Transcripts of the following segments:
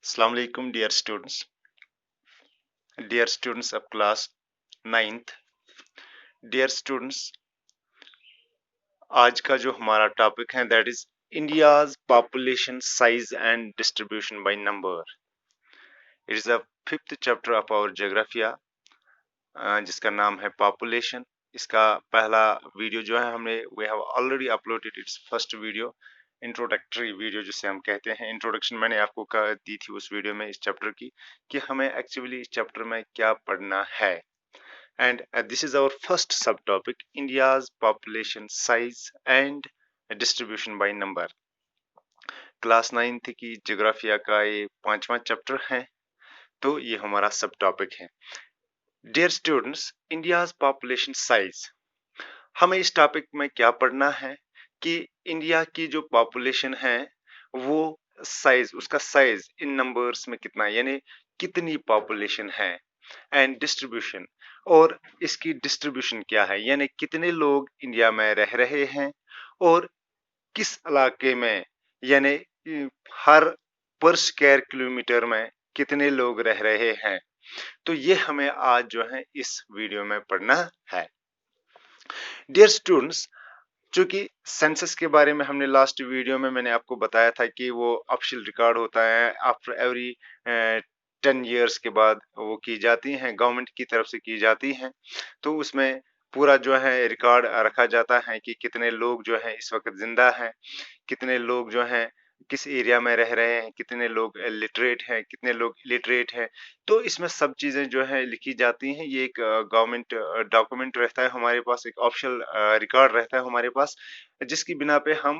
Assalamu alaikum dear students of class 9th। dear students, आज का जो हमारा टॉपिक है that is India's population size and distribution by number. It is the fifth chapter of our geography जिसका नाम है population. इसका पहला वीडियो जो है हमने we have already uploaded its first video, introductory video जिसे हम कहते हैं। इंट्रोडक्शन मैंने आपको दी थी उस वीडियो में इस चैप्टर की कि हमें एक्चुअली इस चैप्टर में क्या पढ़ना है। And this is our first subtopic, India's population size and distribution by number। Class 9th की ज्योग्राफिया का ये 5वां चैप्टर है, तो ये हमारा सब टॉपिक है। Dear students, India's population size, हमें इस टॉपिक में क्या पढ़ना है कि इंडिया की जो पॉपुलेशन है वो साइज, उसका साइज इन नंबर्स में कितना, यानी कितनी पॉपुलेशन है, एंड डिस्ट्रीब्यूशन, और इसकी डिस्ट्रीब्यूशन क्या है, यानी कितने लोग इंडिया में रह रहे हैं और किस इलाके में, यानी हर पर स्क्वायर किलोमीटर में कितने लोग रह रहे हैं। तो ये हमें आज जो है इस वीडियो में पढ़ना है। डियर स्टूडेंट्स, चूंकि सेंसस के बारे में हमने लास्ट वीडियो में मैंने आपको बताया था कि वो ऑफिशियल रिकॉर्ड होता है आफ्टर एवरी 10 ईयर्स के बाद वो की जाती हैं, गवर्नमेंट की तरफ से की जाती हैं। तो उसमें पूरा जो है रिकॉर्ड रखा जाता है कि कितने लोग जो है इस वक्त जिंदा हैं, कितने लोग जो हैं किस एरिया में रह रहे हैं, कितने लोग लिटरेट हैं, कितने लोग इलिटरेट हैं। तो इसमें सब चीजें जो है लिखी जाती हैं। ये एक गवर्नमेंट डॉक्यूमेंट रहता है हमारे पास, एक ऑफिशियल रिकॉर्ड रहता है हमारे पास, जिसकी बिना पे हम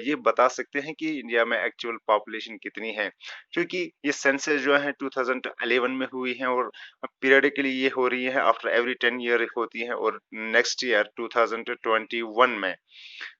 ये बता सकते हैं कि इंडिया में एक्चुअल पॉपुलेशन कितनी है। क्योंकि ये सेंसस जो है 2011 में हुई है और पीरियडिकली ये हो रही है, आफ्टर एवरी 10 ईयर होती है, और नेक्स्ट ईयर 2021 में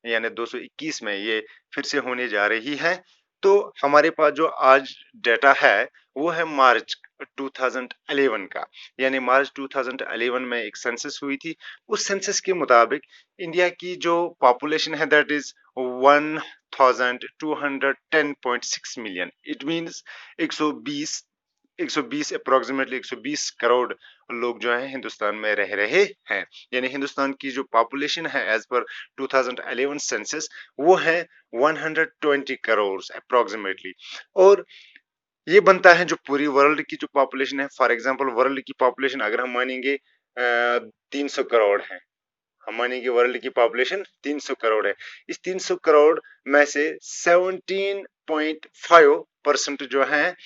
यानी 221 में ये फिर से होने जा रही है। तो हमारे पास जो आज डेटा है वो है मार्च 2011 का, यानी मार्च 2011 में एक सेंसस हुई थी। उस सेंसस के मुताबिक इंडिया की जो पॉपुलेशन है that is 1210.6 million. It means 120 approximately 120 crore लोग जो है हिंदुस्तान में रह रहे हैं। यानी हिंदुस्तान की जो पॉपुलेशन है एज पर 2011 सेंसस वो है 120 करोड़ अप्रोक्सीमेटली। और ये बनता है जो पूरी वर्ल्ड की जो पॉपुलेशन है। फॉर एग्जांपल वर्ल्ड की पॉपुलेशन अगर हम मानेंगे 300 करोड़ है, हम मानेंगे वर्ल्ड की पॉपुलेशन 300 करोड़ है। इस 300 करोड़ में से 17.5% जो है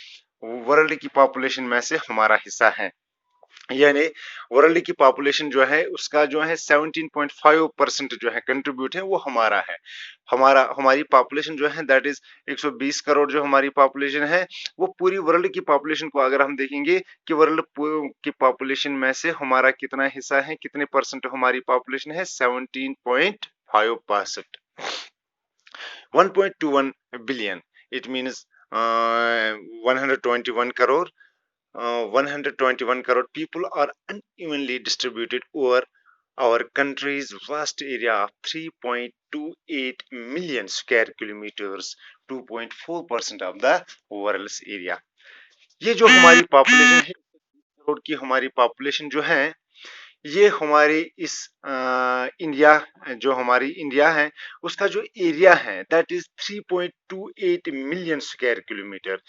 वर्ल्ड की पॉपुलेशन में से हमारा हिस्सा है। यानी वर्ल्ड की पॉपुलेशन जो है उसका जो है 17.5% जो है कंट्रीब्यूट है वो हमारा है। हमारी पॉपुलेशन जो है दैट इज 120 करोड़ जो हमारी पॉपुलेशन है, वो पूरी वर्ल्ड की पॉपुलेशन को अगर हम देखेंगे कि वर्ल्ड की पॉपुलेशन में से हमारा कितना हिस्सा है, कितने परसेंट हमारी पॉपुलेशन है, 17.5%। 1.21 billion, it means 121 crore 121 crore people are unevenly distributed over our country's vast area of 3.28 million square kilometers, 2.4% of the world's area। ये जो हमारी पॉपुलेशन है, करोड़ की हमारी पॉपुलेशन जो है, ये हमारी इस इंडिया, जो हमारी इंडिया है उसका जो एरिया है that is 3.28 million square kilometre.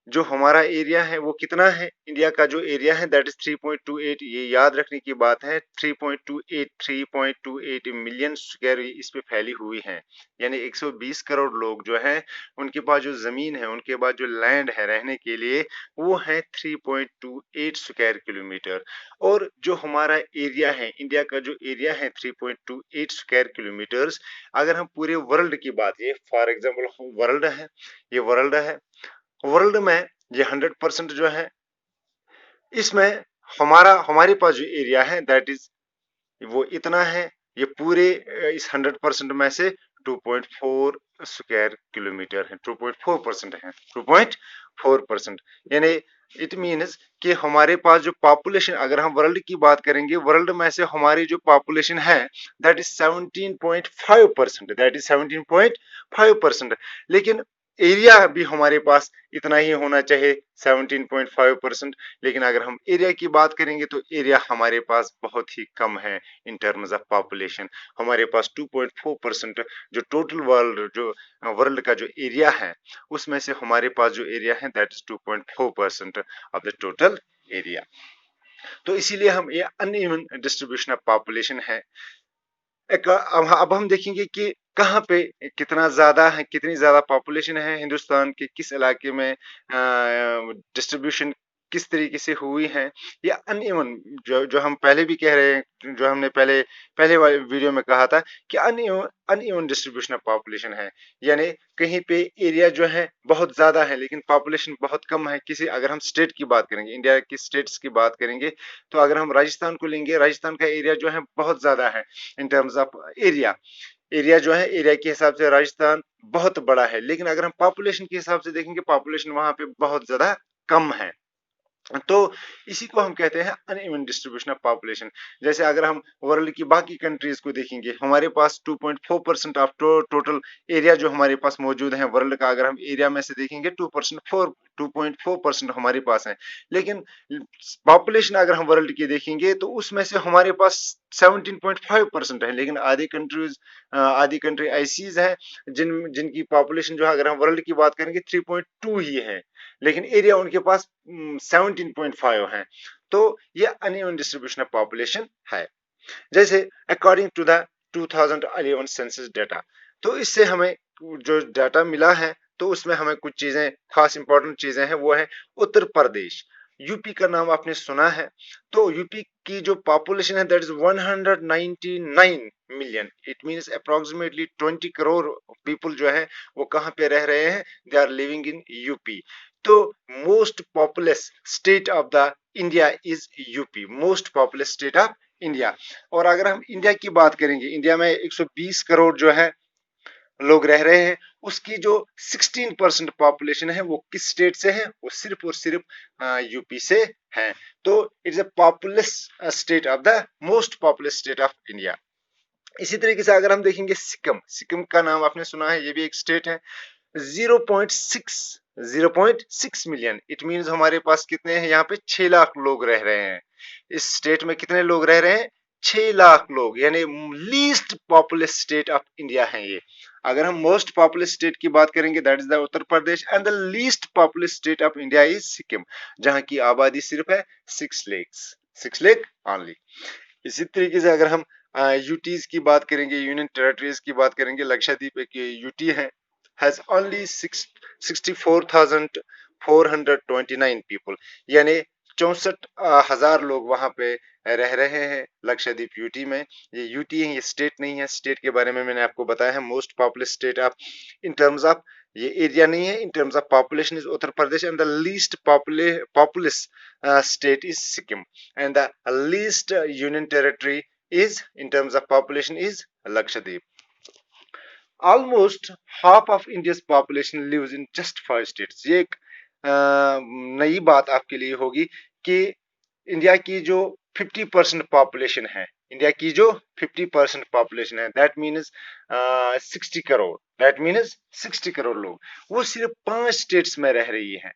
जो हमारा एरिया है वो कितना है, इंडिया का जो एरिया है दैट इज 3.28। ये याद रखने की बात है, 3.28 मिलियन स्क्वायर इस पे फैली हुई है। यानी 120 करोड़ लोग जो हैं उनके पास जो जमीन है, उनके पास जो लैंड है रहने के लिए वो है 3.28 स्क्वायर किलोमीटर। और जो हमारा एरिया है, इंडिया का जो एरिया है 3.28 स्क्वायर किलोमीटर्स, अगर हम पूरे वर्ल्ड की बात, ये फॉर एग्जाम्पल वर्ल्ड है, ये वर्ल्ड है, वर्ल्ड में ये 100% जो है, इसमें हमारे पास जो एरिया है दैट इज वो इतना है। ये पूरे इस 100% में से 2.4 स्क्वायर किलोमीटर है, 2.4% है, 2.4%। यानी इट मीन्स कि हमारे पास जो पॉपुलेशन, अगर हम वर्ल्ड की बात करेंगे, वर्ल्ड में से हमारी जो पॉपुलेशन है दैट इज 17.5%, दैट इज 17.5%। लेकिन एरिया भी हमारे पास इतना ही होना चाहिए 17.5%, लेकिन अगर हम एरिया की बात करेंगे तो एरिया हमारे पास बहुत ही कम है इन टर्म्स ऑफ पॉपुलेशन। हमारे पास 2.4% जो टोटल वर्ल्ड का जो एरिया है उसमें से हमारे पास जो एरिया है that is 2.4% of the total area. तो इसीलिए हम ये अनइवन डिस्ट्रीब्यूशन ऑफ पॉपुलेशन है। अब हम देखेंगे कि कहाँ पे कितना ज्यादा है, कितनी ज्यादा पॉपुलेशन है हिंदुस्तान के किस इलाके में, डिस्ट्रीब्यूशन किस तरीके से हुई है। या अनइवन जो जो हम पहले भी कह रहे हैं, जो हमने पहले पहले वाले वीडियो में कहा था कि uneven uneven distribution of population है, यानी कहीं पे एरिया जो है बहुत ज्यादा है लेकिन पॉपुलेशन बहुत कम है। किसी अगर हम स्टेट की बात करेंगे, इंडिया की स्टेट्स की बात करेंगे, तो अगर हम राजस्थान को लेंगे, राजस्थान का एरिया जो है बहुत ज्यादा है in terms of area. Area जो है, एरिया के हिसाब से राजस्थान बहुत बड़ा है, लेकिन अगर हम पॉपुलेशन के हिसाब से देखेंगे पॉपुलेशन वहां पे बहुत ज्यादा कम है। तो इसी को हम कहते हैं अनइवन डिस्ट्रीब्यूशन ऑफ पॉपुलेशन। जैसे अगर हम वर्ल्ड की बाकी कंट्रीज को देखेंगे, हमारे पास 2.4% ऑफ टोटल एरिया जो हमारे पास मौजूद है वर्ल्ड का, अगर हम एरिया में से देखेंगे 2.4% हमारे पास है, लेकिन पॉपुलेशन अगर हम वर्ल्ड की देखेंगे तो उसमें से हमारे पास 17.5% है। लेकिन आधी कंट्री ऐसी है जिनकी पॉपुलेशन जो है, अगर हम वर्ल्ड की बात करेंगे 3.2 ही है, लेकिन एरिया उनके पास 17.5 है। तो ये अनइवन डिस्ट्रीब्यूशन ऑफ पॉपुलेशन है। जैसे according to the 2011 census data, तो इससे हमें जो डाटा मिला है तो उसमें हमें कुछ चीजें, खास इंपॉर्टेंट चीजें हैं, वो है उत्तर प्रदेश। यूपी का नाम आपने सुना है, तो यूपी की जो पॉपुलेशन है that is 199 million. It means approximately 20 crore people जो है वो कहाँ पे रह रहे हैं, they are living in UP. तो most populous state of the India is UP, most populous state of India. और अगर हम इंडिया की बात करेंगे, इंडिया में 120 करोड़ जो है लोग रह रहे हैं, उसकी जो 16% पॉपुलेशन है वो किस स्टेट से है, वो सिर्फ और सिर्फ यूपी से है। तो it's a populace state of the most populous state of India. इसी तरीके से अगर हम देखेंगे सिक्किम, सिक्किम का नाम आपने सुना है, ये भी एक स्टेट है। 0.6 मिलियन, इट मींस हमारे पास कितने हैं, यहाँ पे 6 लाख लोग रह रहे हैं। इस स्टेट में कितने लोग रह रहे हैं, 6 लाख लोग, यानी least populous state of India है ये। अगर हम मोस्ट पॉपुलस स्टेट की बात करेंगे that is the Uttar Pradesh, and the least populous state of India is Sikkim, जहां की आबादी सिर्फ है 6 लेख ओनली। इसी तरीके से अगर हम यूटीज की बात करेंगे, यूनियन टेरिटरीज की बात करेंगे, लक्षद्वीप एक यूटी है, has only 64,429 people, यानी 64,000 लोग वहां पे रह रहे हैं लक्षद्वीप यूटी में। ये यूटी है, ये स्टेट नहीं है। स्टेट के बारे में मैंने आपको बताया है, most populous state of, in terms of ये एरिया नहीं है, in terms of population is Uttar Pradesh, and the least populous state is Sikkim, and the least union territory is in terms of population is Lakshadweep. Almost half of India's population lives in just 5 states. ये एक नई बात आपके लिए होगी कि India की जो 50% पॉपुलेशन है, इंडिया की जो 50% पॉपुलेशन है, that means 60 crore, that means 60 crore लोग, वो सिर्फ 5 स्टेट्स में रह रही है।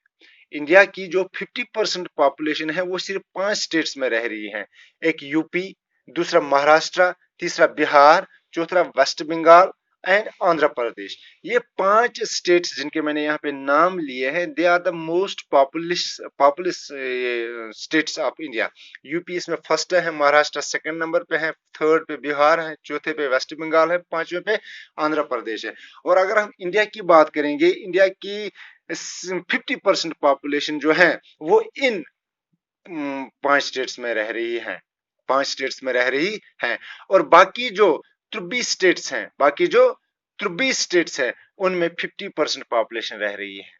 इंडिया की जो 50% पॉपुलेशन है वो सिर्फ 5 स्टेट्स में रह रही है। एक यूपी, दूसरा महाराष्ट्र, तीसरा बिहार, चौथा वेस्ट बंगाल एंड आंध्र प्रदेश। ये 5 स्टेट्स जिनके मैंने यहाँ पे नाम लिए हैं, they are the most populous states of India. UP इसमें फर्स्ट है, महाराष्ट्र सेकंड नंबर पे है, थर्ड पे बिहार है, चौथे पे वेस्ट बंगाल है, पांचवें पे आंध्र प्रदेश है। और अगर हम इंडिया की बात करेंगे, इंडिया की 50% पॉपुलेशन जो है वो इन 5 स्टेट्स में रह रही है, 5 स्टेट्स में रह रही है। और बाकी जो 23 स्टेट्स हैं, बाकी जो 23 स्टेट्स हैं उनमें 50% पॉपुलेशन रह रही है।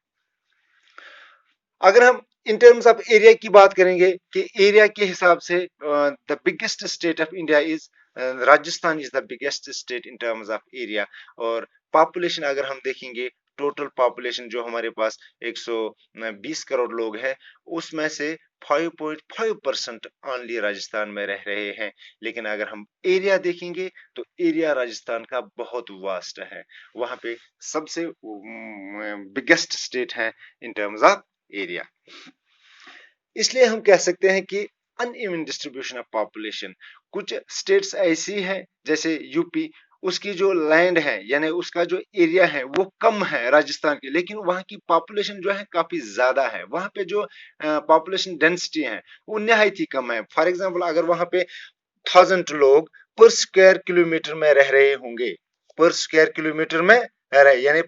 अगर हम इन टर्म्स ऑफ एरिया की बात करेंगे कि एरिया के हिसाब से the biggest state of India is Rajasthan, is the biggest state in terms of area. और पॉपुलेशन अगर हम देखेंगे टोटल पॉपुलेशन जो हमारे पास 120 करोड़ लोग हैं, उसमें से 5.5% ओनली राजस्थान में रह रहे हैं। लेकिन अगर हम एरिया देखेंगे तो एरिया राजस्थान का बहुत वास्ट है। वहां पे सबसे बिगेस्ट स्टेट है इन टर्म्स ऑफ एरिया। इसलिए हम कह सकते हैं कि अनइवन डिस्ट्रीब्यूशन ऑफ पॉपुलेशन। कुछ स्टेट्स ऐसी हैं जैसे यूपी, उसकी जो लैंड है यानी उसका जो एरिया है वो कम है राजस्थान के, लेकिन वहां की पॉपुलेशन जो है काफी ज्यादा है। वहां पे जो पॉपुलेशन डेंसिटी है वो निहायत ही कम है। फॉर एग्जांपल अगर वहां पे 1000 लोग पर स्क्वायर किलोमीटर में रह रहे होंगे, पर स्क्वायर किलोमीटर में रह रहे यानी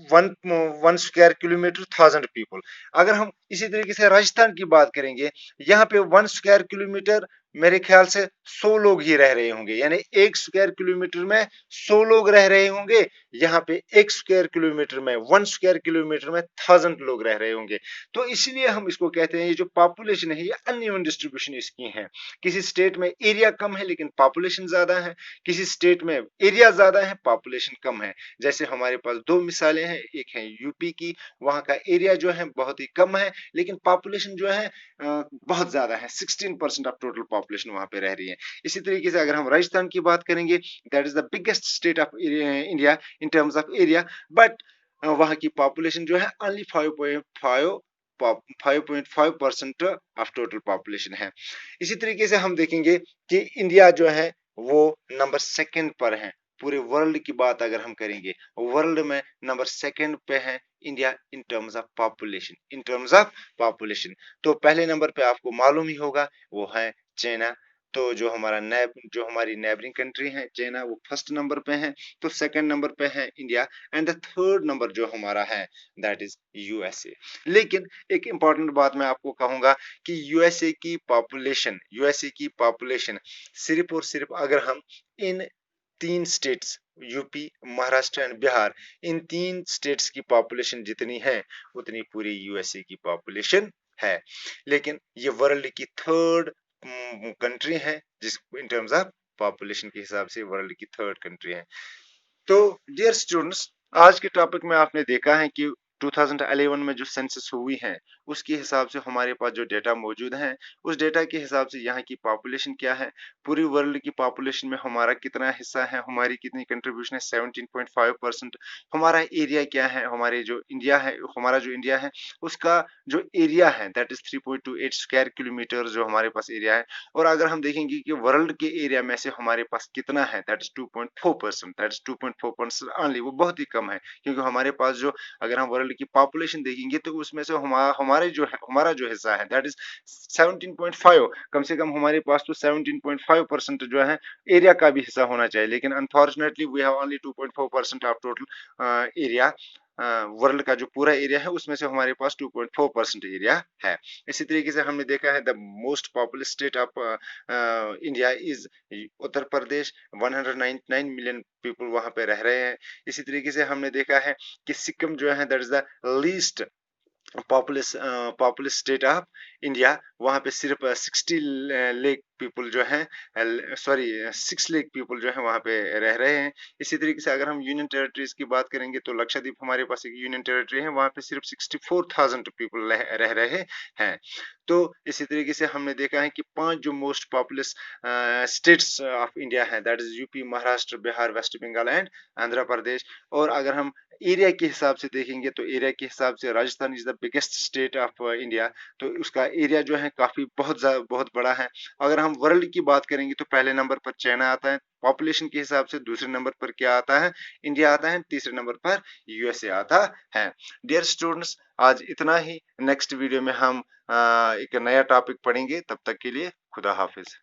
one one square kilometre 1000 people. अगर हम इसी तरीके से राजस्थान की बात करेंगे, यहाँ पे 1 स्क्वायर किलोमीटर मेरे ख्याल से 100 लोग ही रह रहे होंगे, यानी 1 स्क्वायर किलोमीटर में 100 लोग रह रहे होंगे। यहाँ पे 1 स्क्वायर किलोमीटर में 1 स्क्वायर किलोमीटर में 1000 लोग रह रहे होंगे। तो इसलिए हम इसको कहते हैं ये जो पॉपुलेशन है ये अनइवन डिस्ट्रीब्यूशन इसकी है। किसी स्टेट में एरिया कम है लेकिन पॉपुलेशन ज्यादा है, किसी स्टेट में एरिया ज्यादा है पॉपुलेशन कम है। जैसे हमारे पास दो मिसालें हैं, एक है यूपी की, वहां का एरिया जो है बहुत ही कम है लेकिन पॉपुलेशन जो है बहुत ज्यादा है, 16% ऑफ टोटल पॉपुलेशन वहां पे रह रही है। इसी तरीके से अगर हम राजस्थान की बात करेंगे, that is the biggest state of India in terms of area, but वहां की पॉपुलेशन जो है ओनली 5.5% ऑफ टोटल पॉपुलेशन है। इसी तरीके से हम देखेंगे कि इंडिया जो है वो नंबर सेकंड पर है। पूरे वर्ल्ड की बात अगर हम करेंगे, वर्ल्ड में नंबर सेकंड पे है India in terms of population, in terms of population. तो पहले नंबर पे आपको मालूम ही होगा वो है चाइना। तो जो हमारी नेबरिंग कंट्री है चाइना, वो फर्स्ट नंबर पे है। तो सेकंड नंबर पे है India and the third number जो हमारा है दैट इज यूएसए। लेकिन एक इंपॉर्टेंट बात मैं आपको कहूंगा कि यूएसए की पॉपुलेशन सिर्फ और सिर्फ अगर हम इन 3 states UP, Maharashtra and Bihar, in 3 states की पॉपुलेशन जितनी है उतनी पूरी यूएसए की पॉपुलेशन है। लेकिन ये वर्ल्ड की थर्ड कंट्री है, जिस इन टर्म्स ऑफ पॉपुलेशन के हिसाब से वर्ल्ड की थर्ड कंट्री है। तो डियर स्टूडेंट्स, आज के टॉपिक में आपने देखा है कि 2011 में जो सेंसस हुई है उसके हिसाब से हमारे पास जो डेटा मौजूद है, उस डेटा के हिसाब से यहाँ की पॉपुलेशन क्या है, पूरी वर्ल्ड की पॉपुलेशन में हमारा कितना हिस्सा है, हमारी कितनी कंट्रीब्यूशन है 17.5%। हमारा एरिया क्या है, हमारे जो इंडिया है, हमारा जो इंडिया है उसका जो एरिया है दैट इज 3.28 स्क्वायर किलोमीटर जो हमारे पास एरिया है। और अगर हम देखेंगे कि वर्ल्ड के एरिया में से हमारे पास कितना है that is 2.4%, that is 2.4% only, वो बहुत ही कम है। क्योंकि हमारे पास जो अगर हम वर्ल्ड की पॉपुलेशन देखेंगे तो उसमें से हमारा जो हिस्सा है दैट इज 17.5। कम से कम हमारे पास तो 17.5% जो है एरिया का भी हिस्सा होना चाहिए, लेकिन unfortunately we have only 2.4% of total area. World का जो पूरा एरिया है उसमें से हमारे पास 2.4% एरिया है। इसी तरीके से हमने देखा है the most popular state of India is Uttar Pradesh, 199 million people वहां पे रह रहे हैं। इसी तरीके से हमने देखा है कि सिक्किम जो है that is the least populous state of India, वहां पे सिर्फ 60 लेक पीपल जो हैं, 6 लेक पीपल जो है वहां पे रह रहे हैं। इसी तरीके से अगर हम यूनियन टेरिटरीज की बात करेंगे तो लक्षद्वीप हमारे पास एक यूनियन टेरिटरी है, वहां पे सिर्फ 64,000 पीपल रह रहे हैं। तो इसी तरीके से हमने देखा है कि 5 जो most populous states of India है that is UP, Maharashtra, Bihar, West Bengal and Andhra Pradesh. और अगर हम एरिया के हिसाब से देखेंगे तो एरिया के हिसाब से Rajasthan is the biggest state of India. तो उसका एरिया जो है काफी बहुत बड़ा है। अगर हम वर्ल्ड की बात करेंगे तो पहले नंबर पर चाइना आता है पॉपुलेशन के हिसाब से, दूसरे नंबर पर क्या आता है, इंडिया आता है, तीसरे नंबर पर यूएसए आता है। डियर स्टूडेंट्स, आज इतना ही। नेक्स्ट वीडियो में हम एक नया टॉपिक पढ़ेंगे, तब तक के लिए खुदा हाफिज।